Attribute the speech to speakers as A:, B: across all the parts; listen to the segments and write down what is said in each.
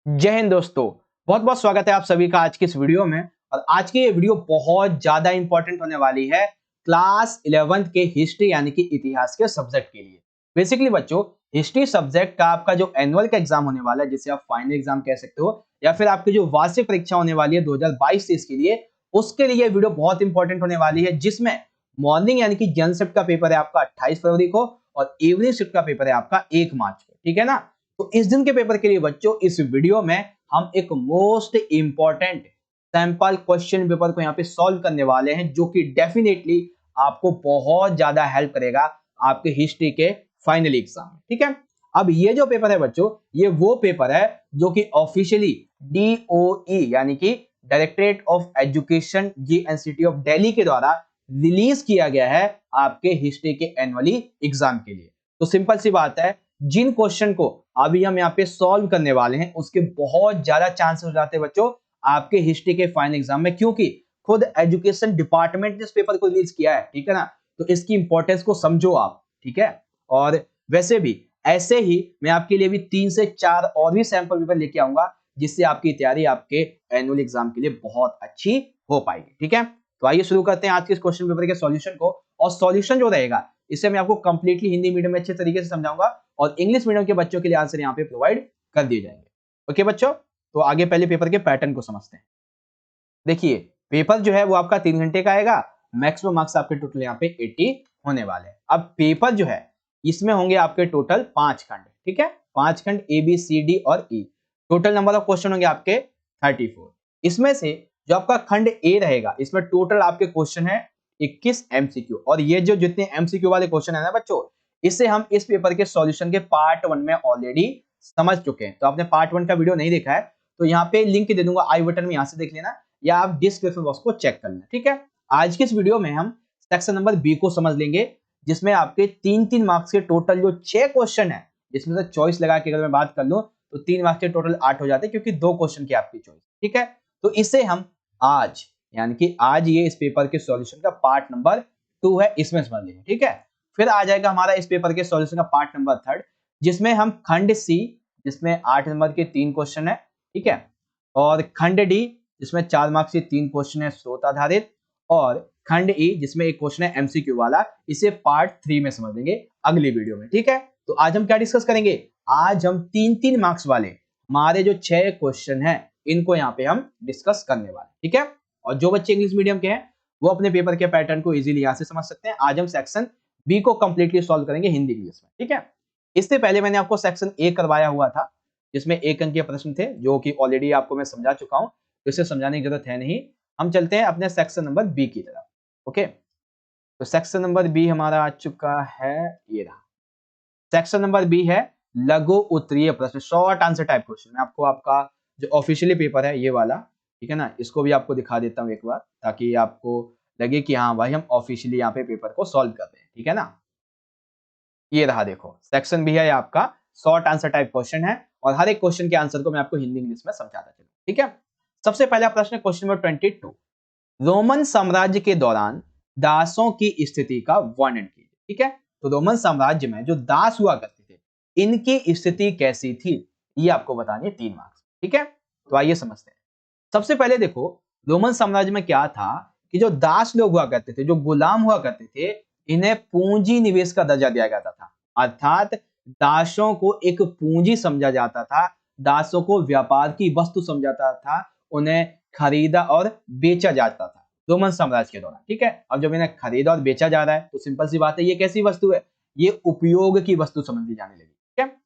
A: जय हिंद दोस्तों। बहुत बहुत स्वागत है आप सभी का आज की इस वीडियो में। और आज की ये वीडियो बहुत ज्यादा इंपॉर्टेंट होने वाली है क्लास 11th के हिस्ट्री यानी कि इतिहास के सब्जेक्ट के लिए। बेसिकली बच्चों, हिस्ट्री सब्जेक्ट का आपका जो एनुअल का एग्जाम होने वाला है, जिसे आप फाइनल एग्जाम कह सकते हो, या फिर आपकी जो वार्षिक परीक्षा होने वाली है 2022 के लिए, उसके लिए वीडियो बहुत इंपॉर्टेंट होने वाली है। जिसमें मॉर्निंग यानी कि जनरल शिफ्ट का पेपर है आपका 28 फरवरी को, और इवनिंग शिफ्ट का पेपर है आपका 1 मार्च को। ठीक है ना। तो इस दिन के पेपर के लिए बच्चों इस वीडियो में हम एक most important sample question paper को यहाँ पे सॉल्व करने वाले हैं, जो कि डेफिनेटली आपको बहुत ज्यादा हेल्प करेगा आपके हिस्ट्री के फाइनल एग्जाम में। ठीक है। अब ये जो पेपर है बच्चों, ये वो पेपर है जो कि ऑफिशियली DOE यानी कि directorate of education GNCT of Delhi के द्वारा रिलीज किया गया है आपके हिस्ट्री के एनुअली एग्जाम के लिए। तो सिंपल सी बात है, जिन क्वेश्चन को अभी हम यहाँ पे सॉल्व करने वाले हैं उसके बहुत ज्यादा चांसेस हो जाते हैं बच्चों आपके हिस्ट्री के फाइनल एग्जाम में, क्योंकि खुद एजुकेशन डिपार्टमेंट ने इस पेपर को रिलीज किया है। ठीक है ना। तो इसकी इंपॉर्टेंस को समझो आप। ठीक है। और वैसे भी ऐसे ही मैं आपके लिए भी 3 से 4 और भी सैंपल पेपर लेके आऊंगा, जिससे आपकी तैयारी आपके एनुअल एग्जाम के लिए बहुत अच्छी हो पाएगी। ठीक है। तो आइए शुरू करते हैं आज के इस क्वेश्चन पेपर के सॉल्यूशन को। और सॉल्यूशन जो रहेगा इसे मैं आपको कंप्लीटली हिंदी मीडियम में अच्छे तरीके से समझाऊंगा, और इंग्लिश मीडियम के बच्चों के लिए आंसर यहाँ पे प्रोवाइड कर दिए जाएंगे। ओके बच्चों, तो आगे पहले पेपर के पैटर्न को समझते हैं। देखिए, पेपर जो है वो आपका 3 घंटे का आएगा। मैक्सिमम मार्क्स आपके टोटल यहाँ पे 80 होने वाले हैं। अब पेपर जो है इसमें होंगे आपके टोटल 5 खंड। ठीक है। 5 खंड ABCD और E। Total number of question होंगे आपके 34। इसमें से जो आपका खंड A रहेगा, इसमें टोटल आपके क्वेश्चन है 21 MCQ। और ये जो जितने MCQ वाले क्वेश्चन है ना बच्चों, इसे हम इस पेपर के सॉल्यूशन के पार्ट 1 में ऑलरेडी समझ चुके हैं। तो आपने पार्ट 1 का वीडियो नहीं देखा है तो यहाँ पे लिंक दे दूंगा आई बटन में, यहाँ से देख लेना, या आप डिस्क्रिप्शन बॉक्स को चेक कर लेना। ठीक है। आज के इस वीडियो में हम सेक्शन नंबर B को समझ लेंगे, जिसमें आपके 3-3 मार्क्स के टोटल जो 6 क्वेश्चन है, जिसमें से चॉइस लगा के अगर मैं बात कर लूं तो 3 मार्क्स के टोटल 8 हो जाते हैं, क्योंकि 2 क्वेश्चन की आपकी चॉइस। ठीक है। तो इसे हम आज यानी कि आज ये इस पेपर के सॉल्यूशन का पार्ट नंबर 2 है, इसमें समझ लेंगे। ठीक है। फिर आ जाएगा हमारा इस पेपर के सॉल्यूशन का पार्ट नंबर 3, जिसमें हम खंड C, जिसमें 8 नंबर के 3 क्वेश्चन है। ठीक है। और खंड D, जिसमें 4 मार्क्स के 3 क्वेश्चन है स्रोत आधारित, और खंड E, जिसमें एक क्वेश्चन है MCQ वाला। इसे पार्ट 3 में समझ लेंगे अगली वीडियो में। ठीक है। तो आज हम क्या डिस्कस करेंगे, आज हम 3-3 मार्क्स वाले हमारे जो 6 क्वेश्चन हैं इनको यहाँ पे हम डिस्कस करने वाले। ठीक है। और जो बच्चे इंग्लिश मीडियम के हैं वो अपने पेपर के पैटर्न को इजीली यहाँ से समझ सकते हैं। आज हम सेक्शन B को कंप्लीटली सॉल्व करेंगे हिंदी इंग्लिश में। ठीक है। इससे पहले मैंने आपको सेक्शन A करवाया हुआ था, जिसमें 1 अंक के प्रश्न थे, जो कि ऑलरेडी आपको मैं समझा चुका हूं, तो इसे समझाने की जरूरत है नहीं। हम चलते हैं अपने सेक्शन नंबर B की तरफ। ओके। तो सेक्शन नंबर B हमारा आ चुका है, ये रहा। सेक्शन नंबर B है लघु उत्तरीय प्रश्न, शॉर्ट आंसर टाइप क्वेश्चन। मैं आपको आपका जो ऑफिशियली पेपर है ये वाला, ठीक है ना, इसको भी आपको दिखा देता हूँ एक बार, ताकि आपको लगे कि हाँ भाई हम ऑफिशियली यहाँ पे पेपर को सॉल्व कर रहे हैं। ठीक है ना। ये रहा, देखो सेक्शन B है आपका, शॉर्ट आंसर टाइप क्वेश्चन है, और हर एक क्वेश्चन के आंसर को मैं आपको हिंदी इंग्लिश में समझाता चलूं। ठीक है। सबसे पहला प्रश्न क्वेश्चन नंबर 22, रोमन साम्राज्य के दौरान दासों की स्थिति का वर्णन कीजिए। ठीक है। तो रोमन साम्राज्य में जो दास हुआ करते थे, इनकी स्थिति कैसी थी, ये आपको बतानी है 3 मार्क्स। ठीक है। तो आइए समझते हैं। सबसे पहले देखो, रोमन साम्राज्य में क्या था कि जो दास लोग हुआ करते थे, जो गुलाम हुआ करते थे, इन्हें पूंजी निवेश का दर्जा दिया जाता था। अर्थात दासों को एक पूंजी समझा जाता था, दासों को व्यापार की वस्तु समझा जाता था, उन्हें खरीदा और बेचा जाता था रोमन साम्राज्य के दौरान। ठीक है। अब जब इन्हें खरीदा और बेचा जा रहा है तो सिंपल सी बात है, ये कैसी वस्तु है, ये उपयोग की वस्तु समझी जाने लगी। ठीक है।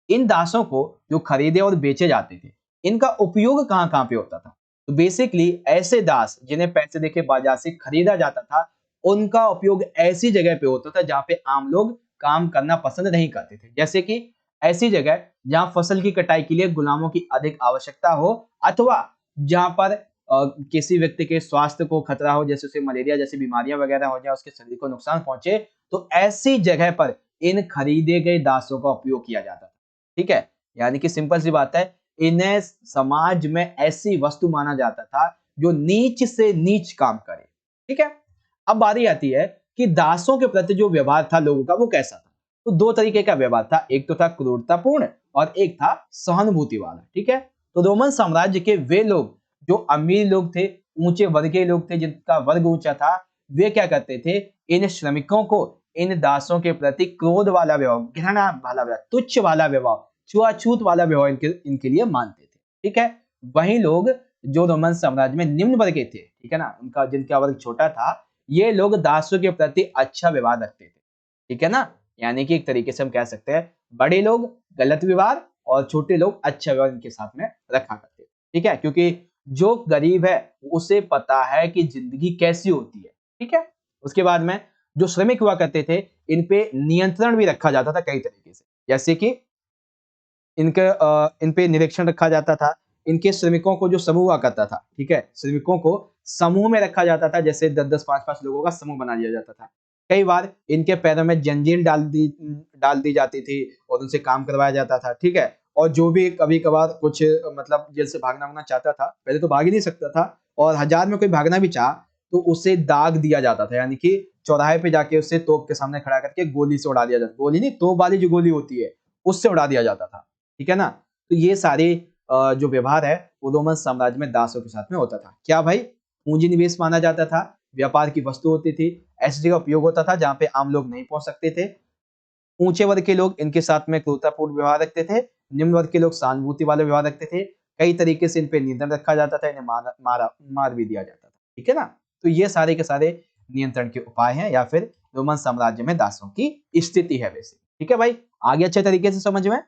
A: इन दासों को जो खरीदे और बेचे जाते थे, इनका उपयोग कहां कहां पे होता था, तो बेसिकली ऐसे दास जिन्हें पैसे देके बाजार से खरीदा जाता था, उनका उपयोग ऐसी जगह पे होता था जहां पे आम लोग काम करना पसंद नहीं करते थे। जैसे कि ऐसी जगह जहां फसल की कटाई के लिए गुलामों की अधिक आवश्यकता हो, अथवा जहां पर किसी व्यक्ति के स्वास्थ्य को खतरा हो, जैसे उसे मलेरिया जैसी बीमारियां वगैरह हो जाए, उसके शरीर को नुकसान पहुंचे, तो ऐसी जगह पर इन खरीदे गए दासों का उपयोग किया जाता था। ठीक है। यानी कि सिंपल सी बात है, इन्हें समाज में ऐसी वस्तु माना जाता था जो नीच से नीच काम करे। ठीक है। अब बारी आती है कि दासों के प्रति जो व्यवहार था लोगों का, वो कैसा था। तो 2 तरीके का व्यवहार था, एक तो था क्रूरतापूर्ण और एक था सहानुभूति वाला। ठीक है। तो रोमन साम्राज्य के वे लोग जो अमीर लोग थे, ऊंचे वर्ग के लोग थे, जिनका वर्ग ऊंचा था, वे क्या करते थे, इन श्रमिकों को, इन दासों के प्रति क्रोध वाला व्यवहार, घृणा वाला व्यवहार, तुच्छ वाला व्यवहार, छुआछूत वाला व्यवहार इनके लिए मानते थे। ठीक है, वही लोग जो रोमन साम्राज्य में निम्न वर्ग के थे, ठीक है ना, उनका जिनका वर्ग छोटा था, ये लोग दासों के प्रति अच्छा व्यवहार रखते थे। ठीक है ना, यानी कि एक तरीके से हम कह सकते हैं बड़े लोग गलत व्यवहार और छोटे लोग अच्छा व्यवहार इनके साथ में रखा करते थे। ठीक है, क्योंकि जो गरीब है उसे पता है कि जिंदगी कैसी होती है। ठीक है, उसके बाद में जो श्रमिक हुआ करते थे, इन पे नियंत्रण भी रखा जाता था कई तरीके से, जैसे कि इन पे निरीक्षण रखा जाता था, इनके श्रमिकों को जो समूह हुआ करता था, ठीक है, श्रमिकों को समूह में रखा जाता था, जैसे 10-10 5-5 लोगों का समूह बना दिया जाता था। कई बार इनके पैरों में जंजीर डाल दी जाती थी और उनसे काम करवाया जाता था। ठीक है, और जो भी कभी कभार कुछ मतलब जेल से भागना चाहता था, पहले तो भाग ही नहीं सकता था, और हजार में कोई भागना भी चाह तो उसे दाग दिया जाता था, यानी कि चौराहे पे जाके उसे तोप के सामने खड़ा करके गोली से उड़ा दिया जाता, गोली नहीं, तोप वाली जो गोली होती है उससे उड़ा दिया जाता था। ठीक है ना, तो ये सारे जो व्यवहार है वो रोमन साम्राज्य में दासों के साथ में होता था। क्या भाई, पूंजी निवेश माना जाता था, व्यापार की वस्तु होती थी, ऐसी जगह उपयोग होता था जहां पे आम लोग नहीं पहुंच सकते थे। ऊंचे वर्ग के लोग इनके साथ में क्रूरतापूर्ण व्यवहार रखते थे, निम्न वर्ग के लोग सहानुभूति वाले व्यवहार रखते थे। कई तरीके से इन पे नियंत्रण रखा जाता था, इन्हें मार भी दिया जाता था। ठीक है ना, तो ये सारे के सारे नियंत्रण के उपाय हैं, या फिर रोमन साम्राज्य में दासों की स्थिति है वैसे। ठीक है भाई, आगे अच्छे तरीके से समझ में।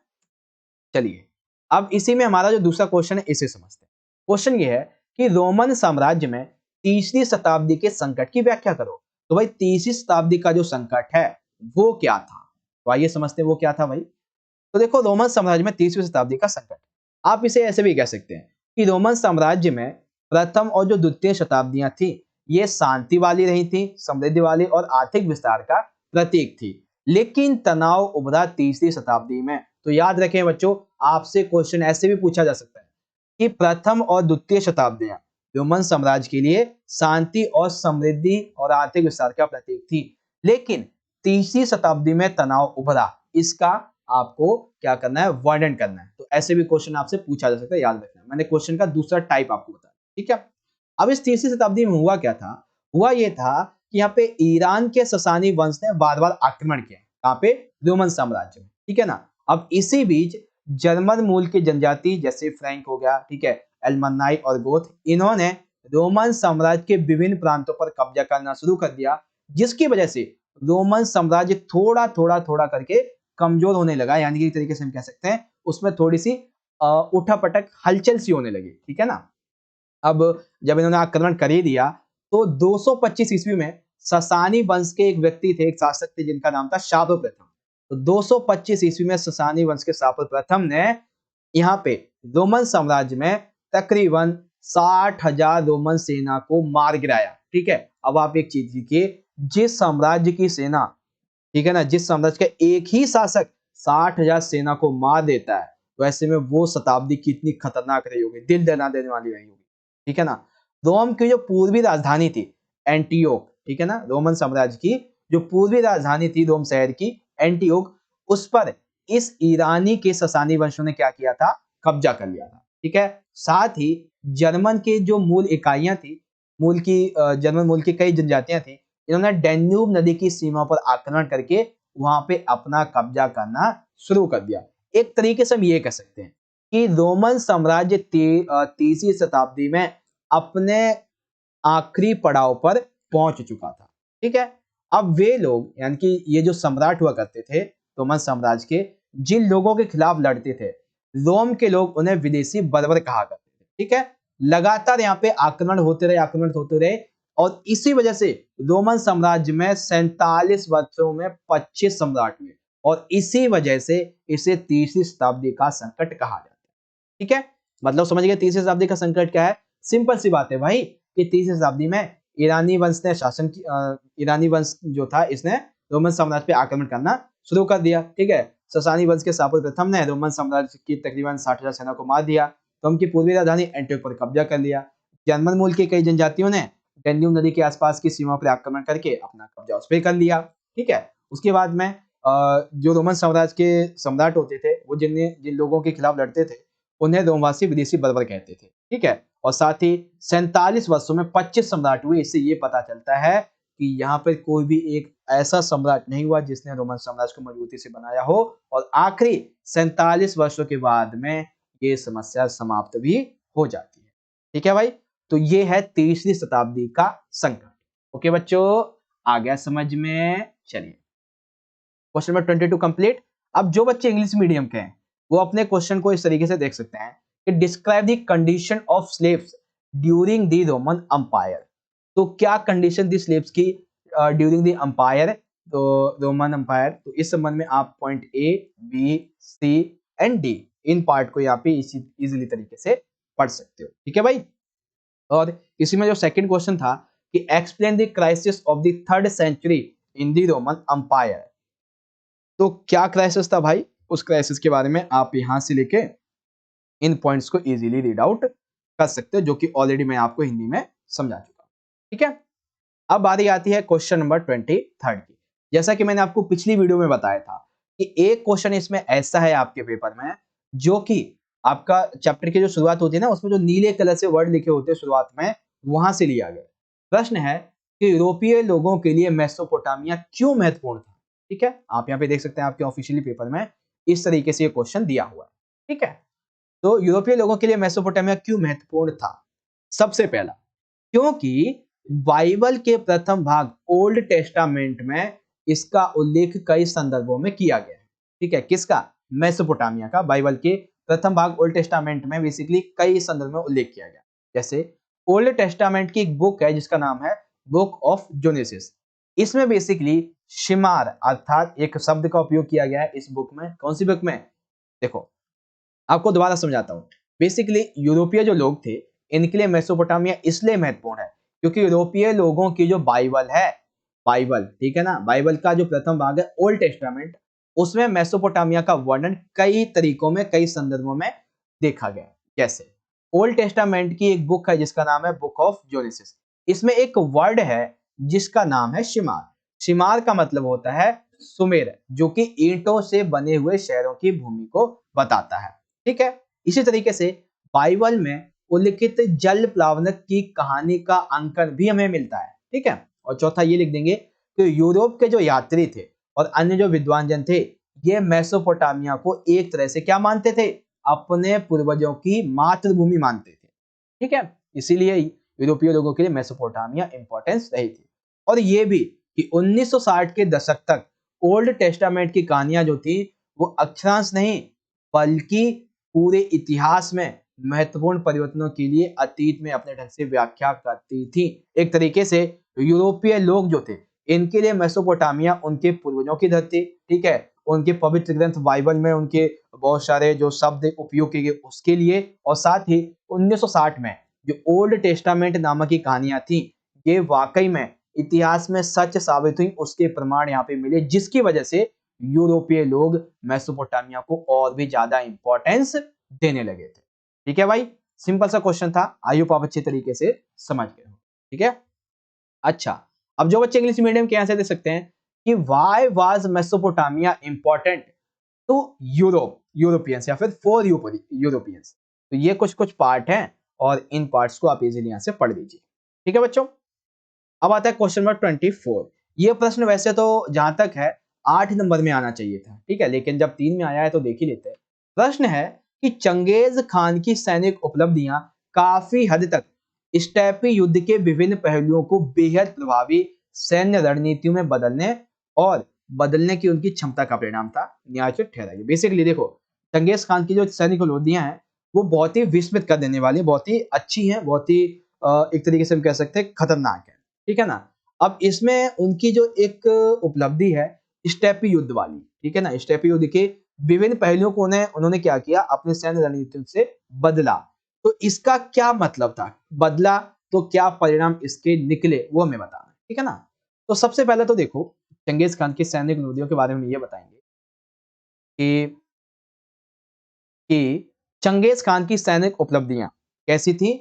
A: चलिए, अब इसी में हमारा जो दूसरा क्वेश्चन है इसे समझते हैं। क्वेश्चन ये है कि रोमन साम्राज्य में तीसरी शताब्दी के संकट की व्याख्या करो। तो भाई तीसरी शताब्दी का जो संकट है वो क्या था, तो आइए समझते हैं वो क्या था भाई। तो देखो, रोमन साम्राज्य में तीसरी शताब्दी का संकट, आप इसे ऐसे भी कह सकते हैं कि रोमन साम्राज्य में प्रथम और जो द्वितीय शताब्दियां थी, ये शांति वाली रही थी, समृद्धि वाली और आर्थिक विस्तार का प्रतीक थी। लेकिन तनाव उभरा तीसरी शताब्दी में। तो याद रखें बच्चों, आपसे क्वेश्चन ऐसे भी पूछा जा सकता है कि प्रथम और द्वितीय शताब्दियां रोमन साम्राज्य के लिए शांति और समृद्धि और आर्थिक विस्तार का प्रतीक थी, लेकिन तीसरी शताब्दी में तनाव उभरा, इसका आपको क्या करना है, वर्णन करना है। तो ऐसे भी क्वेश्चन आपसे पूछा जा सकता है, याद रखना। मैंने क्वेश्चन का दूसरा टाइप आपको बताया। ठीक है, अब इस तीसरी शताब्दी में हुआ क्या था, हुआ ये था कि यहाँ पे ईरान के ससानी वंश ने बार बार आक्रमण किया, यहाँ पे रोमन साम्राज्य में। ठीक है ना, अब इसी बीच जर्मन मूल की जनजाति जैसे फ्रैंक हो गया, ठीक है, एल्मनाई और गोथ, इन्होंने रोमन साम्राज्य के विभिन्न प्रांतों पर कब्जा करना शुरू कर दिया, जिसकी वजह से रोमन साम्राज्य थोड़ा करके कमजोर होने लगा, यानी कि एक तरीके से हम कह सकते हैं उसमें थोड़ी सी उठापटक हलचल सी होने लगी। ठीक है ना, अब जब इन्होंने आक्रमण कर ही दिया तो 225 ईस्वी में ससानी वंश के एक व्यक्ति थे, एक शासक थे, जिनका नाम था शापो प्रथम। तो 225 ईस्वी में ससानी वंश के शापो प्रथम ने यहाँ पे रोमन साम्राज्य में तकरीबन 60,000 रोमन सेना को मार गिराया। ठीक है, अब आप एक चीज देखिए, जिस साम्राज्य की सेना, ठीक है ना, जिस साम्राज्य का एक ही शासक 60,000 सेना को मार देता है, तो ऐसे में वो शताब्दी कितनी खतरनाक रही होगी, दिल दहला देने वाली रही होगी। ठीक है ना, रोम की जो पूर्वी राजधानी थी एंटियोक, ठीक है ना, रोमन साम्राज्य की जो पूर्वी राजधानी थी रोम शहर की एंटियोक, उस पर इस ईरानी के ससानी वंशों ने क्या किया था, कब्जा कर लिया था। ठीक है, साथ ही जर्मन के जो मूल इकाइयां थी, जर्मन मूल की कई जनजातियां थी, इन्होंने डेन्यूब नदी की सीमा पर आक्रमण करके वहां पे अपना कब्जा करना शुरू कर दिया। एक तरीके से हम ये कह सकते हैं कि रोमन साम्राज्य तीसरी शताब्दी में अपने आखिरी पड़ाव पर पहुंच चुका था। ठीक है, अब वे लोग, यानी कि ये जो सम्राट हुआ करते थे रोमन साम्राज्य के, जिन लोगों के खिलाफ लड़ते थे, रोम के लोग उन्हें विदेशी बर्बर कहा करते थे। ठीक है, लगातार यहाँ पे आक्रमण होते रहे और इसी वजह से रोमन साम्राज्य में 47 वर्षों में 25 सम्राट हुए, और इसी वजह से इसे तीसरी शताब्दी का संकट कहा जाता है। ठीक है, मतलब समझ गए तीसरी शताब्दी का संकट क्या है। सिंपल सी बात है भाई कि तीसरी शताब्दी में ईरानी वंश जो था, इसने रोमन साम्राज्य पे आक्रमण करना शुरू कर दिया। ठीक है, ससानी वंश के शापो प्रथम ने रोमन साम्राज्य की तकरीबन 60,000 सेना को मार दिया, रोम की पूर्वी राजधानी एंटियोक पर कब्जा कर लिया। जर्मन मूल की कई जनजातियों ने डेन्यूब नदी के आसपास की सीमा पर आक्रमण करके अपना कब्जा उस पर कर लिया। ठीक है, उसके बाद में जो रोमन साम्राज्य के सम्राट होते थे, वो जिन लोगों के खिलाफ लड़ते थे, उन्हें रोमवासी विदेशी बर्बर कहते थे, ठीक है। और साथ ही 47 वर्षों में 25 सम्राट हुए। इससे ये पता चलता है कि यहाँ पर कोई भी एक ऐसा सम्राट नहीं हुआ जिसने रोमन साम्राज्य को मजबूती से बनाया हो, और आखिरी 47 वर्षों के बाद में ये समस्या समाप्त भी हो जाती है, ठीक है भाई। तो ये है तीसरी शताब्दी का संकट। ओके बच्चों, आ गया समझ में। चलिए क्वेश्चन नंबर 22 कंप्लीट। अब जो बच्चे इंग्लिश मीडियम के हैं वो अपने क्वेश्चन को इस तरीके से देख सकते हैं कि describe the condition of slaves during the Roman empire. तो क्या कंडीशन थी स्लेव्स की ड्यूरिंग द अंपायर, तो रोमन अंपायर। तो इस संबंध में आप point A, B, C and D in part को यहाँ पे इजीली तरीके से पढ़ सकते हो, ठीक है भाई। और इसी में जो सेकंड क्वेश्चन था कि explain the crisis of the 3rd century in the Roman empire. तो क्या क्राइसिस था भाई, उस क्राइसिस के बारे में आप यहां से लेके इन पॉइंट्स को इजीली रीड आउट कर सकते हो, जो कि ऑलरेडी मैं आपको हिंदी में समझा चुका हूं, ठीक है। अब बारी आती है क्वेश्चन नंबर 23 की। जैसा कि मैंने आपको पिछली वीडियो में बताया था कि एक क्वेश्चन इसमें ऐसा है आपके पेपर में, जो कि आपका चैप्टर की जो शुरुआत होती है ना, उसमें जो नीले कलर से वर्ड लिखे होते हैं शुरुआत में, वहां से लिया गया। प्रश्न है कि यूरोपीय लोगों के लिए मेसोपोटामिया क्यों महत्वपूर्ण था, ठीक है। आप यहाँ पे देख सकते हैं आपके ऑफिशियली पेपर में इस तरीके से ये क्वेश्चन दिया हुआ है, ठीक है। तो यूरोपीय लोगों के लिए मेसोपोटामिया क्यों महत्वपूर्ण था? सबसे पहला, क्योंकि बाइबल के प्रथम भाग ओल्ड टेस्टामेंट में इसका उल्लेख कई संदर्भों में किया गया है, ठीक है। किसका? मेसोपोटामिया का। बाइबल के प्रथम भाग ओल्ड टेस्टामेंट में बेसिकली कई संदर्भ में उल्लेख किया गया। जैसे ओल्ड टेस्टामेंट की एक बुक है जिसका नाम है बुक ऑफ जेनेसिस। इसमें बेसिकली शिमार अर्थात एक शब्द का उपयोग किया गया है इस बुक में। कौन सी बुक में? देखो आपको दोबारा समझाता हूं। बेसिकली यूरोपीय जो लोग थे इनके लिए मेसोपोटामिया इसलिए महत्वपूर्ण है क्योंकि यूरोपीय लोगों की जो बाइबल है, बाइबल, ठीक है ना, बाइबल का जो प्रथम भाग है ओल्ड टेस्टामेंट, उसमें मेसोपोटामिया का वर्णन कई तरीकों में, कई संदर्भों में देखा गया। जैसे ओल्ड टेस्टामेंट की एक बुक है जिसका नाम है बुक ऑफ जेनेसिस। इसमें एक वर्ड है जिसका नाम है शिमार। शिमार का मतलब होता है सुमेर, जो कि ईंटों से बने हुए शहरों की भूमि को बताता है, ठीक है। इसी तरीके से बाइबल में उल्लिखित जल प्लावनक की कहानी का अंकन भी हमें मिलता है, ठीक है। और चौथा ये लिख देंगे कि यूरोप के जो यात्री थे और अन्य जो विद्वान जन थे, ये मेसोपोटामिया को एक तरह से क्या मानते थे? अपने पूर्वजों की मातृभूमि मानते थे, ठीक है। इसीलिए यूरोपीय लोगों के लिए मेसोपोटामिया इंपॉर्टेंस रही थी। और ये भी कि 1960 के दशक तक ओल्ड टेस्टामेंट की कहानियां जो थी वो अक्षरांश नहीं बल्कि पूरे इतिहास में महत्वपूर्ण परिवर्तनों के लिए अतीत में अपने ढंग से व्याख्या करती थी। एक तरीके से यूरोपीय लोग जो थे इनके लिए मेसोपोटामिया उनके पूर्वजों की धरती, ठीक है। उनके पवित्र ग्रंथ बाइबल में उनके बहुत सारे जो शब्द उपयोग किए गए उसके लिए, और साथ ही 1960 में जो ओल्ड टेस्टामेंट नामक की कहानियां थी ये वाकई में इतिहास में सच साबित हुई, उसके प्रमाण यहाँ पे मिले, जिसकी वजह से यूरोपीय लोग मेसोपोटामिया को और भी ज्यादा इंपॉर्टेंस देने लगे थे, ठीक है भाई। सिंपल सा क्वेश्चन था, आई होप आप अच्छे तरीके से समझ गए हो, ठीक है। अच्छा, अब जो बच्चे इंग्लिश मीडियम के आंसर दे सकते हैं कि why was Mesopotamia important to Europeans या फिर फॉर यूरोपियंस। तो ये कुछ कुछ पार्ट हैं और इन पार्ट्स को आप इजीली यहां से पढ़ लीजिए, ठीक है बच्चों। अब आता है क्वेश्चन नंबर 24। ये प्रश्न वैसे तो जहां तक है 8 नंबर में आना चाहिए था, ठीक है, लेकिन जब 3 में आया है तो देख ही लेते हैं। प्रश्न है कि चंगेज खान की सैनिक उपलब्धियां काफी हद तक स्टेपी युद्ध के विभिन्न पहलुओं को बेहद प्रभावी सैन्य रणनीतियों में बदलने की उनकी क्षमता का परिणाम था, न्यायोचित ठहराइए। बेसिकली देखो, चंगेज खान की जो सैनिक उपलब्धियां हैं वो बहुत ही विस्मित कर देने वाली, बहुत ही अच्छी हैं, बहुत ही एक तरीके से हम कह सकते हैं खतरनाक है, ठीक है ना। अब इसमें उनकी जो एक उपलब्धि है स्टेपी युद्ध वाली, ठीक है ना, स्टेपी युद्ध के विभिन्न पहलुओं को उन्होंने क्या किया, अपने सैन्य रणनीतियों से बदला। तो इसका क्या मतलब था, बदला तो क्या परिणाम इसके निकले वो हमें बताना, ठीक है ना। तो सबसे पहले तो देखो चंगेज खान की सैनिक उपलब्धियों के बारे में ये बताएंगे कि चंगेज खान की सैनिक उपलब्धियां कैसी थी,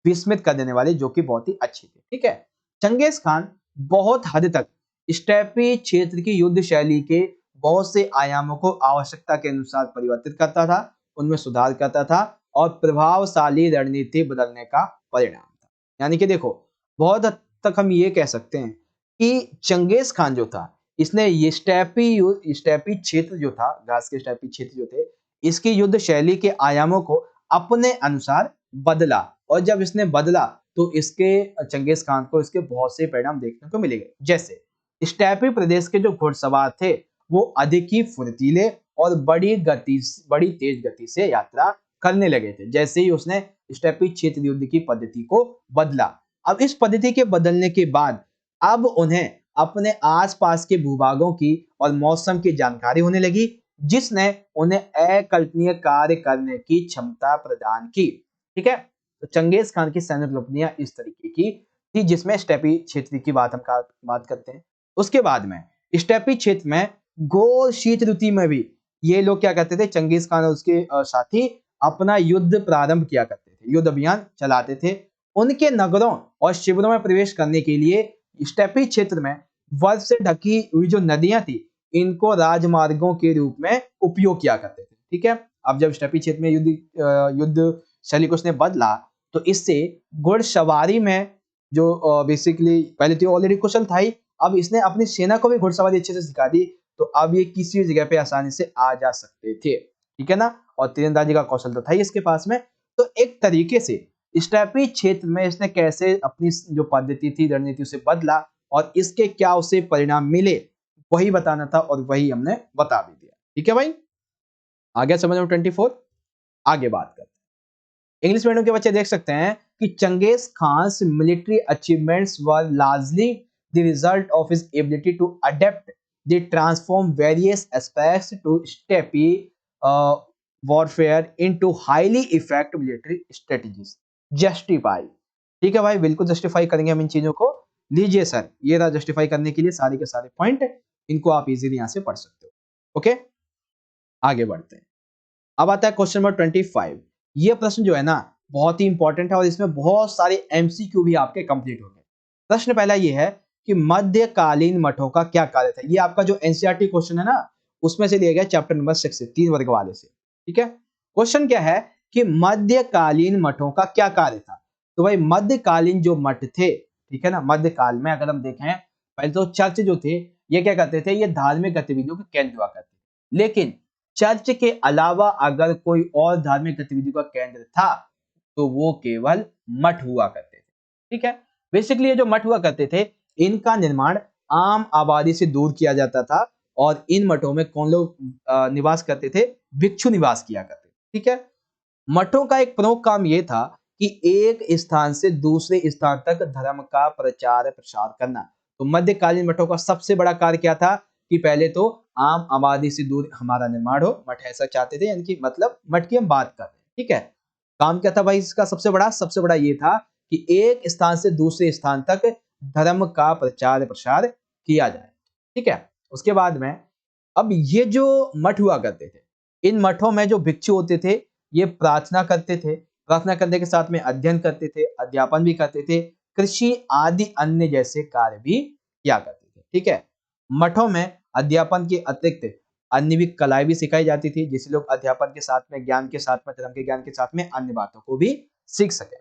A: विस्मित कर देने वाली, जो कि बहुत ही अच्छी थी, ठीक है। चंगेज खान बहुत हद तक स्टेपी क्षेत्र की युद्ध शैली के बहुत से आयामों को आवश्यकता के अनुसार परिवर्तित करता था, उनमें सुधार करता था और प्रभावशाली रणनीति बदलने का परिणाम था। यानी कि देखो, बहुत हद तक हम ये कह सकते हैं कि चंगेज खान जो था, इसने ये स्टेपी क्षेत्र जो था, घास के स्टेपी क्षेत्र जो थे, इसकी युद्ध शैली के आयामों को अपने अनुसार बदला। और जब इसने बदला तो इसके चंगेज खान को इसके बहुत से परिणाम देखने को मिलेंगे। जैसे स्टेपी प्रदेश के जो घुड़सवार थे वो अधिक ही फुर्तीले और बड़ी तेज गति से यात्रा करने लगे थे, जैसे ही उसने स्टेपी क्षेत्र युद्ध की पद्धति को बदला। अब इस पद्धति के बदलने के बाद अब उन्हें अपने आसपास के भूभागों की और मौसम की जानकारी होने लगी, जिसने उन्हें अकल्पनीय कार्य करने की क्षमता प्रदान की। ठीक है, तो चंगेज खान की सैन्य उपलब्धियां इस तरीके की थी, जिसमें स्टेपी क्षेत्र की बात करते हैं। उसके बाद में स्टेपी क्षेत्र में घोर शीत ऋतु में भी ये लोग क्या करते थे, चंगेज खान और उसके साथी अपना युद्ध प्रारंभ किया करते थे, युद्ध अभियान चलाते थे। उनके नगरों और शिविरों में प्रवेश करने के लिए स्टेपी क्षेत्र में बर्फ से ढकी हुई जो नदियां थी, इनको राजमार्गों के रूप में उपयोग किया करते थे। ठीक है, अब जब स्टेपी क्षेत्र में युद्ध शैली को उसने बदला, तो इससे घुड़सवारी में जो बेसिकली पहले तो ऑलरेडी कुशल था ही, अब इसने अपनी सेना को भी घुड़सवारी अच्छे से सिखा दी, तो अब ये किसी जगह पे आसानी से आ जा सकते थे। ठीक है ना, और तीरंदाजी का कौशल तो था ही इसके पास में। तो एक तरीके से स्टेपी क्षेत्र में इसने कैसे अपनी जो पद्धति थी, रणनीति, उसे बदला और इसके क्या उसे परिणाम मिले, वही बताना था और वही हमने बता भी दिया। ठीक है भाई, आगे समझ में 24। आगे बात करते हैं। इंग्लिश मीडियम के बच्चे देख सकते हैं कि Genghis Khan military achievements were largely the result of his ability to adapt the transform various aspects to steppe warfare into highly effective military strategies. Justify. ठीक है भाई, बिल्कुल जस्टिफाई करेंगे हम इन चीजों को। लीजिए सर, ये रहा जस्टिफाई करने के लिए सारे के सारे पॉइंट, इनको आप इजीली यहां से पढ़ सकते हो। ओके, आगे बढ़ते हैं। अब आता है क्वेश्चन नंबर 25। ये प्रश्न जो है ना बहुत ही इंपॉर्टेंट है और इसमें बहुत सारे एमसीक्यू भी आपके कंप्लीट होंगे। प्रश्न पहला ये है कि मध्यकालीन मठों का क्या कार्य था। ये आपका जो एनसीईआरटी क्वेश्चन है ना, उसमें से लिया गया चैप्टर नंबर 6 से, 3 वर्ग वाले से। ठीक है, क्वेश्चन क्या है कि मध्यकालीन मठों का क्या कार्य था। तो भाई मध्यकालीन जो मठ थे, ठीक है ना, मध्यकाल में अगर हम देखें, पहले तो चर्च जो थे ये क्या करते थे, ये धार्मिक गतिविधियों के केंद्र हुआ करते थे। लेकिन चर्च के अलावा अगर कोई और धार्मिक गतिविधि का केंद्र था तो वो केवल मठ हुआ करते थे। ठीक है, बेसिकली ये जो मठ हुआ करते थे, इनका निर्माण आम आबादी से दूर किया जाता था और इन मठों में कौन लोग निवास करते थे, भिक्षु निवास किया करते थे। ठीक है, मठों का एक प्रमुख काम यह था कि एक स्थान से दूसरे स्थान तक धर्म का प्रचार प्रसार करना। तो मध्यकालीन मठों का सबसे बड़ा कार्य क्या था कि पहले तो आम आबादी से दूर हमारा निर्माण हो, मठ ऐसा चाहते थे, यानी कि मतलब मठ की हम बात कर रहे हैं। ठीक है, काम क्या था भाई इसका, सबसे बड़ा ये था कि एक स्थान से दूसरे स्थान तक धर्म का प्रचार प्रसार किया जाए। ठीक है, उसके बाद में अब ये जो मठ हुआ करते थे, इन मठों में जो भिक्षु होते थे ये प्रार्थना करते थे, प्रार्थना करने के साथ में अध्ययन करते थे, अध्यापन भी करते थे, कृषि आदि अन्य जैसे कार्य भी किया करते थे। ठीक है, मठों में अध्यापन के अतिरिक्त अन्य भी कलाएं भी सिखाई जाती थी, जिससे लोग अध्यापन के साथ में, ज्ञान के साथ में, धर्म के ज्ञान के साथ में अन्य बातों को भी सीख सके।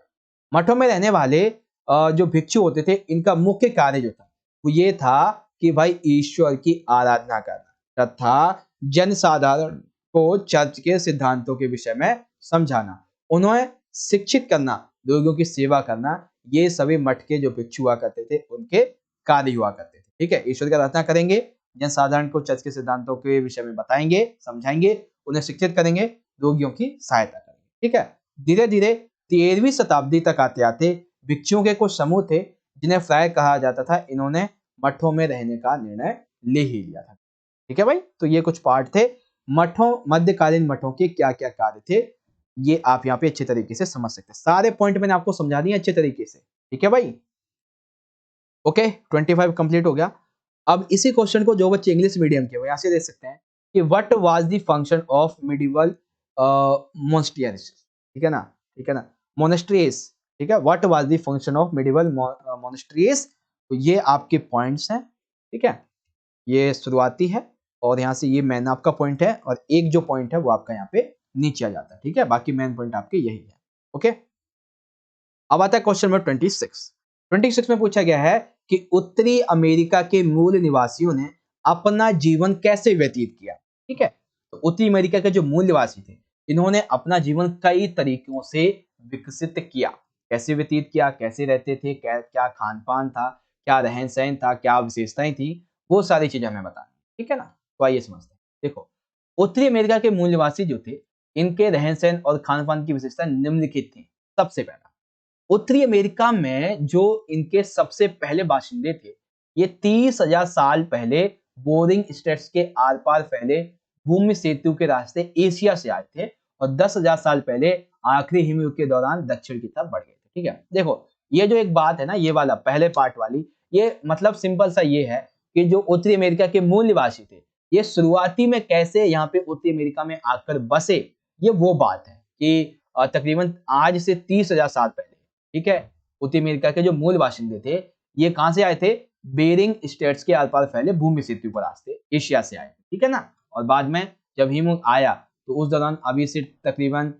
A: मठों में रहने वाले जो भिक्षु होते थे, इनका मुख्य कार्य जो था वो ये था कि भाई ईश्वर की आराधना करना तथा जनसाधारण को चर्च के सिद्धांतों के विषय में समझाना, उन्हें शिक्षित करना, लोगों की सेवा करना, ये सभी मठ के जो भिक्षु हुआ करते थे उनके कार्य हुआ करते थे। ठीक है, ईश्वर की आराधना करेंगे, जनसाधारण को चर्च के सिद्धांतों के विषय में बताएंगे, समझाएंगे, उन्हें शिक्षित करेंगे, रोगियों की सहायता करेंगे। ठीक है, धीरे धीरे 13वीं शताब्दी तक आते आते भिक्षुओं के कुछ समूह थे जिन्हें फ्राय कहा जाता था, इन्होंने मठों में रहने का निर्णय ले ही लिया था। ठीक है भाई, तो ये कुछ पार्ट थे मठों, मध्यकालीन मठों के क्या क्या कार्य थे, ये आप यहाँ पे अच्छे तरीके से समझ सकते हैं। सारे पॉइंट मैंने आपको समझा दिए अच्छे तरीके से। ठीक है भाई, ओके, 25 कंप्लीट हो गया। अब इसी क्वेश्चन को जो बच्चे इंग्लिश मीडियम के वो यहाँ से देख सकते हैं कि what was the function of medieval monasteries. ठीक है ना, ठीक है ना, मोनेस्ट्रीज। ठीक है, what was the function of medieval monasteries. तो ये आपके पॉइंट्स हैं। ठीक है, ये शुरुआती है और यहाँ से ये मैन आपका पॉइंट है और एक जो पॉइंट है वो आपका यहाँ पे नीचे आ जाता है। ठीक है, बाकी मेन पॉइंट आपके यही है। ओके, अब आता है क्वेश्चन नंबर 26। 26 में पूछा गया है कि उत्तरी अमेरिका के मूल निवासियों ने अपना जीवन कैसे व्यतीत किया। ठीक है, तो उत्तरी अमेरिका के जो मूल निवासी थे, इन्होंने अपना जीवन कई तरीकों से विकसित किया। कैसे व्यतीत किया, कैसे रहते थे, क्या क्या खान पान था, क्या रहन सहन था, क्या विशेषताएं थी, वो सारी चीजें हमें बतानी। ठीक है ना, तो आइए समझते हैं। देखो, उत्तरी अमेरिका के मूल निवासी जो थे, इनके रहन सहन और खान पान की विशेषताएं निम्नलिखित थी। सबसे पहला, उत्तरी अमेरिका में जो इनके सबसे पहले बाशिंदे थे, ये 30,000 साल पहले बोरिंग स्टेट्स के आर पार फैले भूमि सेतु के रास्ते एशिया से आए थे और 10,000 साल पहले आखिरी हिमयुग के दौरान दक्षिण की तरफ बढ़ गए थे। ठीक है, देखो ये जो एक बात है ना, ये वाला पहले पार्ट वाली, ये मतलब सिंपल सा ये है कि जो उत्तरी अमेरिका के मूल निवासी थे, ये शुरुआती में कैसे यहाँ पे उत्तरी अमेरिका में आकर बसे, ये वो बात है कि तकरीबन आज से 30,000 साल पहले, ठीक है, उत्तरी अमेरिका के जो मूल बाशिंदे थे, ये कहां से आए थे? बेरिंग स्टेट्स के आर पार फैले भूमि सेतु पर रास्ते एशिया से आए थे। ठीक है ना, और बाद में जब हिमयुग आया तो उस दौरान अभी से तकरीबन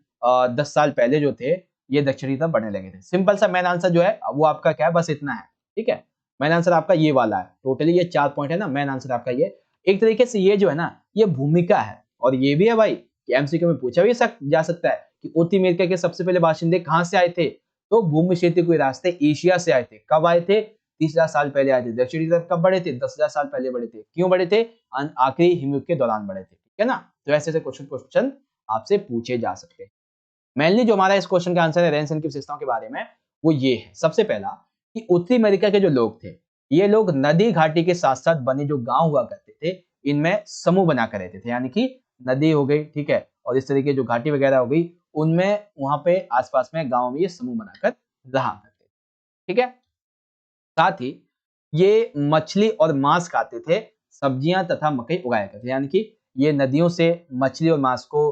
A: 10 साल पहले जो थे, ये दक्षिणी तरफ बढ़ने लगे थे। सिंपल सा मेन आंसर जो है वो आपका क्या है, बस इतना है। ठीक है, मेन आंसर आपका ये वाला है। टोटली ये 4 पॉइंट है ना, मेन आंसर आपका ये। एक तरीके से ये जो है ना, ये भूमिका है, और ये भी है भाई कि एमसीक्यू में पूछा भी जा सकता है कि उत्तरी अमेरिका के सबसे पहले बाशिंदे कहां से आए थे? तो भूमि क्षेत्र के रास्ते एशिया से आए थे। कब आए थे? 30,000 साल पहले आए थे। दक्षिणी तरफ कब बढ़े थे? 10,000 साल पहले बढ़े थे। क्यों बढ़े थे? आखिरी हिमयुग के दौरान बढ़े थे। ठीक है ना, तो ऐसे ऐसे क्वेश्चन आपसे पूछे जा सकते हैं। मेनली जो हमारा इस क्वेश्चन का आंसर है रहन सहन की विशेषताओं के बारे में, वो ये है। सबसे पहला कि उत्तरी अमेरिका के जो लोग थे, ये लोग नदी घाटी के साथ साथ बने जो गांव हुआ करते थे, इनमें समूह बनाकर रहते थे। यानी कि नदी हो गई, ठीक है, और इस तरीके जो घाटी वगैरह हो गई, उनमें वहां पे आसपास में गांव में ये समूह बनाकर रहा करते थे। ठीक है, साथ ही ये मछली और मांस खाते थे, सब्जियां तथा मकई उगाया करते थे। यानी कि ये नदियों से मछली और मांस को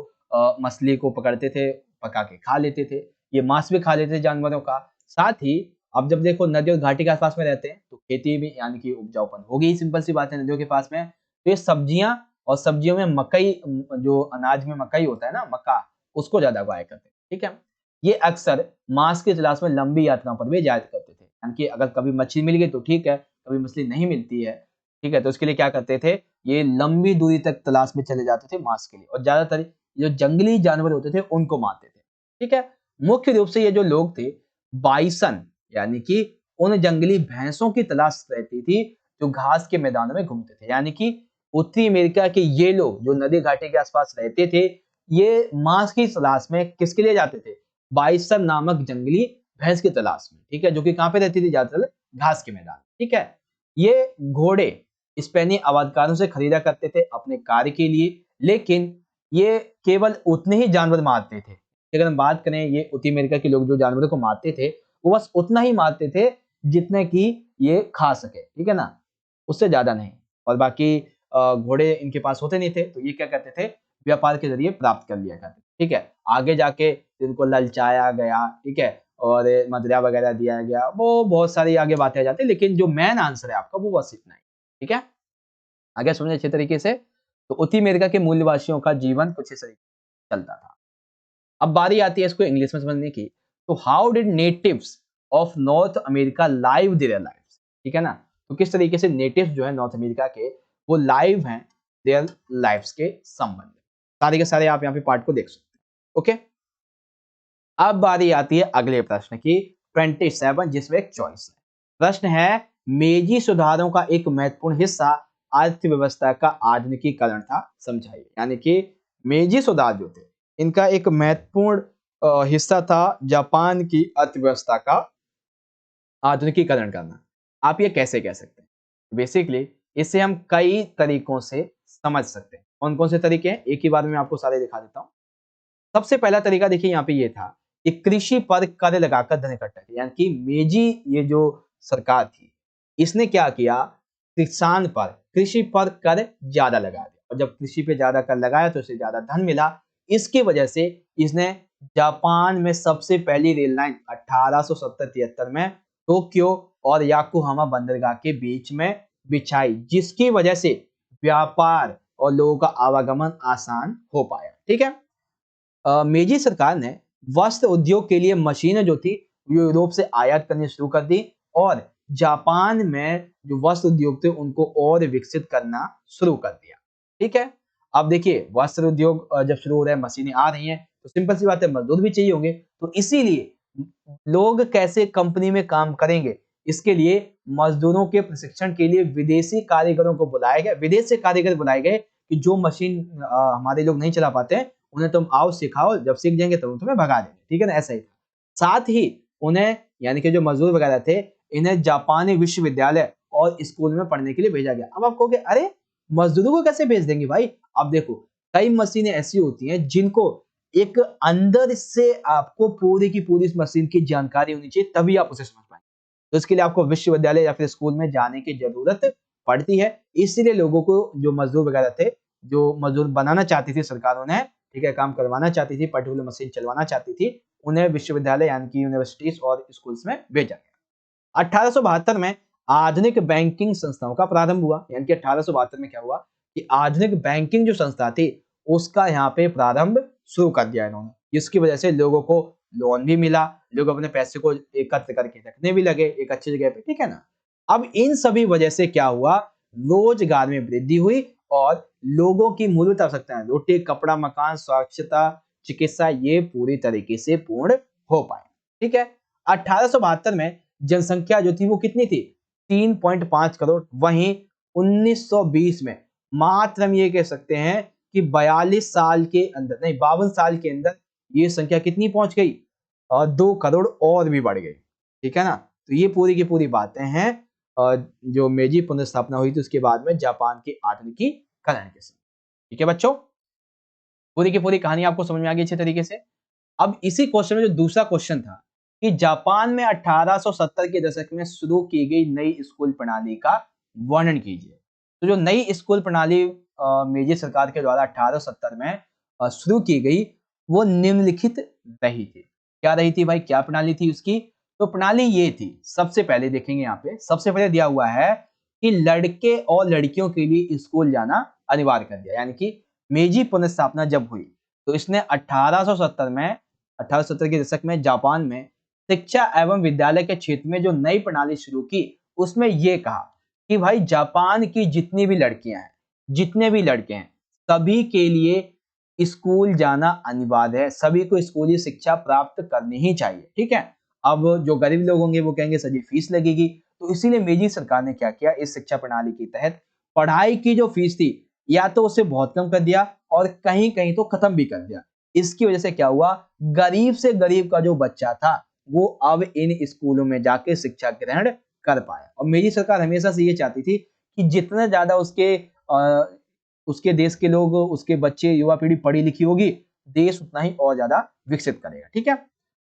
A: मछली को पकड़ते थे, पका के खा लेते थे। ये मांस भी खा लेते थे जानवरों का। साथ ही अब जब देखो नदी और घाटी के आसपास में रहते हैं तो खेती भी यानी कि उपजाऊपन होगी, सिंपल सी बात है नदियों के पास में। तो ये सब्जियां और सब्जियों में मकई, जो अनाज में मकई होता है ना, मक्का, उसको ज्यादा उगाया करते थे। ठीक है, ये अक्सर मांस की तलाश में लंबी यात्राओं पर भी जाया करते थे। यानी कि अगर कभी मछली मिल गई तो ठीक है, कभी मछली नहीं मिलती है, ठीक है, तो उसके लिए क्या करते थे, ये लंबी दूरी तक तलाश में चले जाते थे मांस के लिए, और ज्यादातर जो जंगली जानवर होते थे उनको मारते थे। ठीक है, मुख्य रूप से ये जो लोग थे, बाइसन यानी कि उन जंगली भैंसों की तलाश रहती थी जो घास के मैदानों में घूमते थे। यानी कि उत्तरी अमेरिका के ये लोग जो नदी घाटी के आसपास रहते थे, ये मांस की तलाश में किसके लिए जाते थे? बाइसन नामक जंगली भैंस की तलाश में। ठीक है, जो कि कहां पे रहती थी? ज्यादातर घास के मैदान। ठीक है, ये घोड़े स्पेनी आबादकारों से खरीदा करते थे अपने कार्य के लिए, लेकिन ये केवल उतने ही जानवर मारते थे। अगर हम बात करें, ये उत्तरी अमेरिका के लोग जो जानवरों को मारते थे, वो बस उतना ही मारते थे जितने की ये खा सके। ठीक है ना, उससे ज्यादा नहीं। और बाकी घोड़े इनके पास होते नहीं थे, तो ये क्या करते थे? व्यापार के जरिए प्राप्त कर लिया करते। ठीक है, आगे जाके इनको ललचाया गया, ठीक है, और मदिरा वगैरह दिया गया, वो बहुत सारी आगे बातें आ जाती है, लेकिन जो मेन आंसर है आपका वो बस इतना ही। ठीक है, आगे समझे अच्छे तरीके से। तो उत्तरी अमेरिका के मूल निवासियों का जीवन कुछ इस तरीके चलता था। अब बारी आती है इसको इंग्लिश में समझने की। तो how did natives of north America live their lives? ठीक है ना, तो किस तरीके से नेटिव्स जो है नॉर्थ अमेरिका के, वो लाइव हैं देयर लाइव्स के संबंध में। सारे के सारे आप यहाँ पे पार्ट को देख सकते हैं। ओके, अब बारी आती है अगले प्रश्न की, 27, जिसमें एक चॉइस है। प्रश्न है, मेजी सुधारों का एक महत्वपूर्ण हिस्सा अर्थव्यवस्था का आधुनिकीकरण था, समझाइए। यानी कि मेजी सुधार जो थे, इनका एक महत्वपूर्ण हिस्सा था जापान की अर्थव्यवस्था का आधुनिकीकरण करना। आप ये कैसे कह सकते हैं? बेसिकली इसे हम कई तरीकों से समझ सकते हैं। कौन कौन से तरीके हैं, एक ही बार में आपको सारे दिखा देता हूं। सबसे पहला तरीका देखिए यहाँ पे ये था कि कृषि पर कर लगाकर धन इकट्ठा किया। यानी कि मेजी ये जो सरकार थी, इसने क्या किया? किसान पर, कृषि पर कर ज्यादा लगा दिया, और जब कृषि पे ज्यादा कर लगाया तो उसे ज्यादा धन मिला। इसकी वजह से इसने जापान में सबसे पहली रेल लाइन 1870-73 में टोक्यो और याकोहामा बंदरगाह के बीच में बिछाई, जिसकी वजह से व्यापार और लोगों का आवागमन आसान हो पाया। ठीक है, मेजी सरकार ने वस्त्र उद्योग के लिए मशीनें जो थी यूरोप से आयात करनी शुरू कर दी और जापान में जो वस्त्र उद्योग थे उनको और विकसित करना शुरू कर दिया। ठीक है, अब देखिए वस्त्र उद्योग जब शुरू हो रहा है, मशीनें आ रही हैं, तो सिंपल सी बात है मजदूर भी चाहिए होंगे, तो इसीलिए लोग कैसे कंपनी में काम करेंगे, इसके लिए मजदूरों के प्रशिक्षण के लिए विदेशी कारीगरों को बुलाया गया, विदेश से कारीगर बुलाए गए कि जो मशीन हमारे लोग नहीं चला पाते हैं उन्हें तुम आओ सिखाओ, जब सीख जाएंगे तब तुम्हें भगा देंगे। ठीक है ना, ऐसा ही था। साथ ही उन्हें यानी कि जो मजदूर वगैरह थे इन्हें जापानी विश्वविद्यालय और स्कूल में पढ़ने के लिए भेजा गया। अब आप कहोगे अरे मजदूरों को कैसे भेज देंगे भाई? अब देखो कई मशीनें ऐसी होती हैं जिनको एक अंदर से आपको पूरी की पूरी इस मशीन की जानकारी होनी चाहिए, तभी आप उसे समझ पाएंगे। तो इसके लिए आपको विश्वविद्यालय या फिर स्कूल में जाने की जरूरत पड़ती है। इसलिए लोगों को जो मजदूर वगैरह थे, जो मजदूर बनाना चाहती थी सरकार उन्हें, ठीक है, काम करवाना चाहती थी, पर्टिकुलर मशीन चलवाना चाहती थी, उन्हें विश्वविद्यालय यानी कि यूनिवर्सिटीज और स्कूल्स में भेजा गया। 1872 में आधुनिक बैंकिंग संस्थाओं का प्रारंभ हुआ, यानी कि 1872 में क्या हुआ कि आधुनिक बैंकिंग जो संस्था थी उसका यहाँ पे प्रारंभ शुरू कर दिया इन्होंने, जिसकी वजह से लोगों को लोन भी मिला, लोग अपने पैसे को एकत्र करके रखने भी लगे एक अच्छी जगह पे। ठीक है ना, अब इन सभी वजह से क्या हुआ, रोजगार में वृद्धि हुई और लोगों की मूलभूत आवश्यकताएं रोटी कपड़ा मकान स्वच्छता चिकित्सा ये पूरी तरीके से पूर्ण हो पाए। ठीक है, 1872 में जनसंख्या जो थी वो कितनी थी, 3.5 करोड़। वहीं 1920 में मात्र हम ये कह सकते हैं कि 42 साल के अंदर, नहीं 52 साल के अंदर ये संख्या कितनी पहुंच गई, 2 करोड़ और भी बढ़ गई। ठीक है ना, तो ये पूरी की पूरी बातें हैं जो मेजी पुनर्स्थापना हुई थी उसके बाद में जापान के आधुनिकीकरण के समय। ठीक है बच्चों, पूरी की पूरी कहानी आपको समझ में आ गई अच्छे तरीके से। अब इसी क्वेश्चन में जो दूसरा क्वेश्चन था कि जापान में 1870 के दशक में शुरू की गई नई स्कूल प्रणाली का वर्णन कीजिए। तो जो नई स्कूल प्रणाली मेजी सरकार के द्वारा 1870 में शुरू की गई वो निम्नलिखित रही थी। क्या रही थी भाई, क्या प्रणाली थी उसकी? तो प्रणाली ये थी, सबसे पहले देखेंगे यहाँ पे, सबसे पहले दिया हुआ है कि लड़के और लड़कियों के लिए स्कूल जाना अनिवार्य कर दिया। यानी कि मेजी पुनर्स्थापना जब हुई तो इसने 1870 के दशक में जापान में शिक्षा एवं विद्यालय के क्षेत्र में जो नई प्रणाली शुरू की उसमें यह कहा कि भाई जापान की जितनी भी लड़कियां हैं, जितने भी लड़के हैं, सभी के लिए स्कूल जाना अनिवार्य है, सभी को स्कूली शिक्षा प्राप्त करनी ही चाहिए। ठीक है, अब जो गरीब लोग होंगे वो कहेंगे सर जी फीस लगेगी, तो इसीलिए मेजी सरकार ने क्या किया, इस शिक्षा प्रणाली के तहत पढ़ाई की जो फीस थी या तो उसे बहुत कम कर दिया और कहीं कहीं तो खत्म भी कर दिया। इसकी वजह से क्या हुआ, गरीब से गरीब का जो बच्चा था वो अब इन स्कूलों में जाके शिक्षा ग्रहण कर पाया। और मेरी सरकार हमेशा से ये चाहती थी कि जितना ज्यादा उसके देश के लोग, उसके बच्चे, युवा पीढ़ी पढ़ी लिखी होगी, देश उतना ही और ज्यादा विकसित करेगा। ठीक है,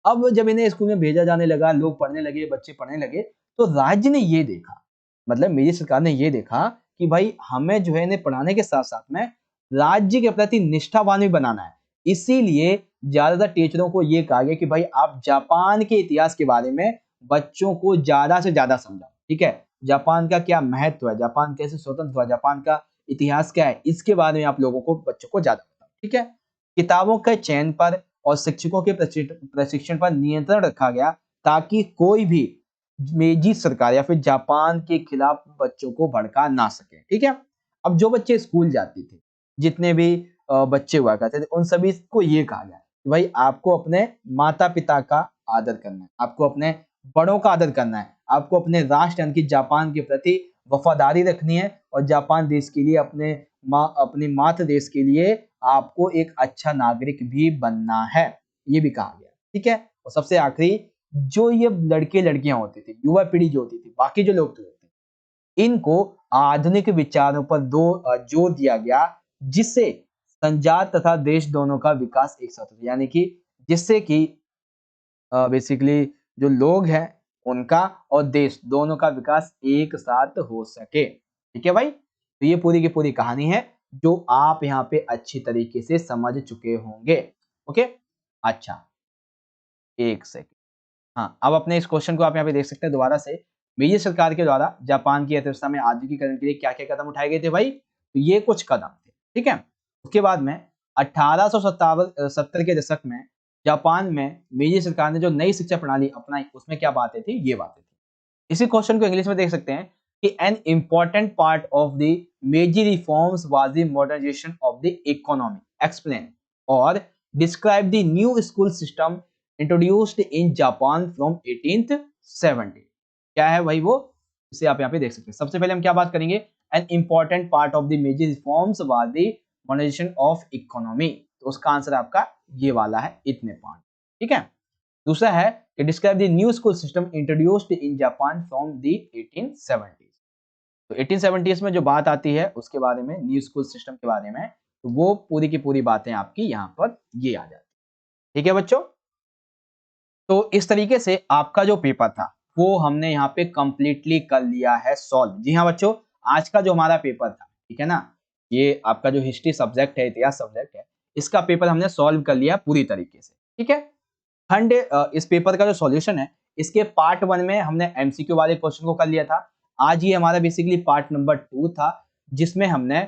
A: अब जब इन्हें स्कूल में भेजा जाने लगा, लोग पढ़ने लगे, बच्चे पढ़ने लगे, तो राज्य ने ये देखा, मतलब मेरी सरकार ने ये देखा कि भाई हमें जो है इन्हें पढ़ाने के साथ साथ में राज्य के प्रति निष्ठावान भी बनाना है। इसीलिए ज्यादातर टीचरों को ये कहा गया कि भाई आप जापान के इतिहास के बारे में बच्चों को ज्यादा से ज्यादा समझाओ। ठीक है, जापान का क्या महत्व है, जापान कैसे स्वतंत्र हुआ, जापान का इतिहास क्या है, इसके बारे में आप लोगों को, बच्चों को ज्यादा बताओ। ठीक है, किताबों के चयन पर और शिक्षकों के प्रशिक्षण पर नियंत्रण रखा गया ताकि कोई भी मेजी सरकार या फिर जापान के खिलाफ बच्चों को भड़का ना सके। ठीक है, अब जो बच्चे स्कूल जाते थे, जितने भी बच्चे हुआ करते थे, उन सभी को ये कहा गया कि भाई आपको अपने माता पिता का आदर करना है, आपको अपने बड़ों का आदर करना है, आपको अपने राष्ट्र यानी कि जापान के प्रति वफादारी रखनी है और जापान देश के लिए अपनी मातृ देश के लिए आपको एक अच्छा नागरिक भी बनना है, ये भी कहा गया। ठीक है, और सबसे आखिरी, जो ये लड़के लड़कियां होती थी, युवा पीढ़ी जो होती थी, बाकी जो लोग थे, इनको आधुनिक विचारों पर जोर दिया गया, जिससे संजात तथा देश दोनों का विकास एक साथ हो, यानी कि जिससे कि बेसिकली जो लोग हैं उनका और देश दोनों का विकास एक साथ हो सके। ठीक है भाई, तो ये पूरी की पूरी कहानी है जो आप यहाँ पे अच्छी तरीके से समझ चुके होंगे। ओके, अच्छा एक सेकंड, हाँ अब अपने इस क्वेश्चन को आप यहाँ पे देख सकते हैं दोबारा से। मेजी सरकार के द्वारा जापान की अर्थव्यवस्था में आधुनिकीकरण के लिए क्या क्या कदम उठाए गए थे भाई, तो ये कुछ कदम थे। ठीक है, उसके बाद में 1870 के दशक में जापान में मेजी सरकार ने जो नई शिक्षा प्रणाली अपनाई उसमें क्या बातें थी, ये बातें थी। इसी क्वेश्चन को इंग्लिश में देख सकते हैं कि an important part of the Meiji reforms was the modernisation of the economy, explain और describe the new school system introduced in Japan from 1870। क्या है भाई वो, इसे आप यहाँ पे देख सकते हैं। सबसे पहले हम क्या बात करेंगे, an important part of the major reforms was the modernisation of economy, तो उसका आंसर आपका ये वाला है, इतने पॉइंट। ठीक है। दूसरा है कि describe the new school system introduced in Japan from the 1870। तो 1870 में जो बात आती है उसके बारे में, न्यू स्कूल सिस्टम के बारे में, तो वो पूरी की पूरी बातें आपकी यहाँ पर ये आ जाती। ठीक है बच्चों, तो इस तरीके से आपका जो पेपर था वो हमने यहाँ पे कंप्लीटली कर लिया है सॉल्व। जी हाँ बच्चों, आज का जो हमारा पेपर था, ठीक है ना, ये आपका जो हिस्ट्री सब्जेक्ट है, इतिहास सब्जेक्ट है, इसका पेपर हमने सॉल्व कर लिया पूरी तरीके से। ठीक है। खंड इस पेपर का जो सॉल्यूशन है, इसके पार्ट 1 में हमने एमसीक्यू वाले क्वेश्चन को कर लिया था। आज ये हमारा बेसिकली पार्ट नंबर 2 था, जिसमें हमने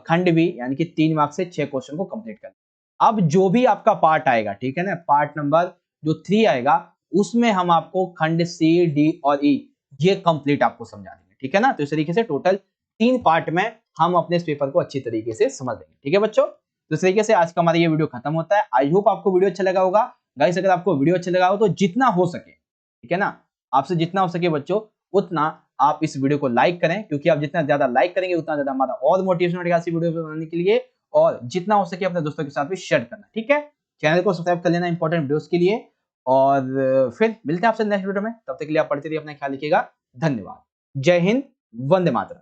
A: खंड बी यानी कि 3 मार्क्स से 6 क्वेश्चन को कंप्लीट कर लिया। अब जो भी आपका पार्ट आएगा, ठीक है ना, पार्ट नंबर जो 3 आएगा, उसमें हम आपको खंड सी, डी और ई ये कंप्लीट आपको समझा देंगे। ठीक है ना, तो इस तरीके से टोटल 3 पार्ट में हम अपने इस पेपर को अच्छी तरीके से समझ लेंगे। ठीक है बच्चों, तो इस तरीके से आज का हमारा ये वीडियो खत्म होता है। आई होप आपको वीडियो अच्छा लगा होगा। गाइस अगर आपको वीडियो अच्छा लगा हो तो जितना हो सके, ठीक है ना, आपसे जितना हो सके बच्चों उतना आप इस वीडियो को लाइक करें, क्योंकि आप जितना ज्यादा लाइक करेंगे उतना ज्यादा हमारा और मोटिवेशन रहेगा इस वीडियो बनाने के लिए, और जितना हो सके अपने दोस्तों के साथ भी शेयर करना। ठीक है, चैनल को सब्सक्राइब कर लेना इंपॉर्टेंट वीडियोस के लिए, और फिर मिलते हैं आपसे नेक्स्ट वीडियो में। तब तक के लिए आप पढ़ते रहिए, अपना ख्याल रखिएगा। धन्यवाद। जय हिंद, वंदे मातरम।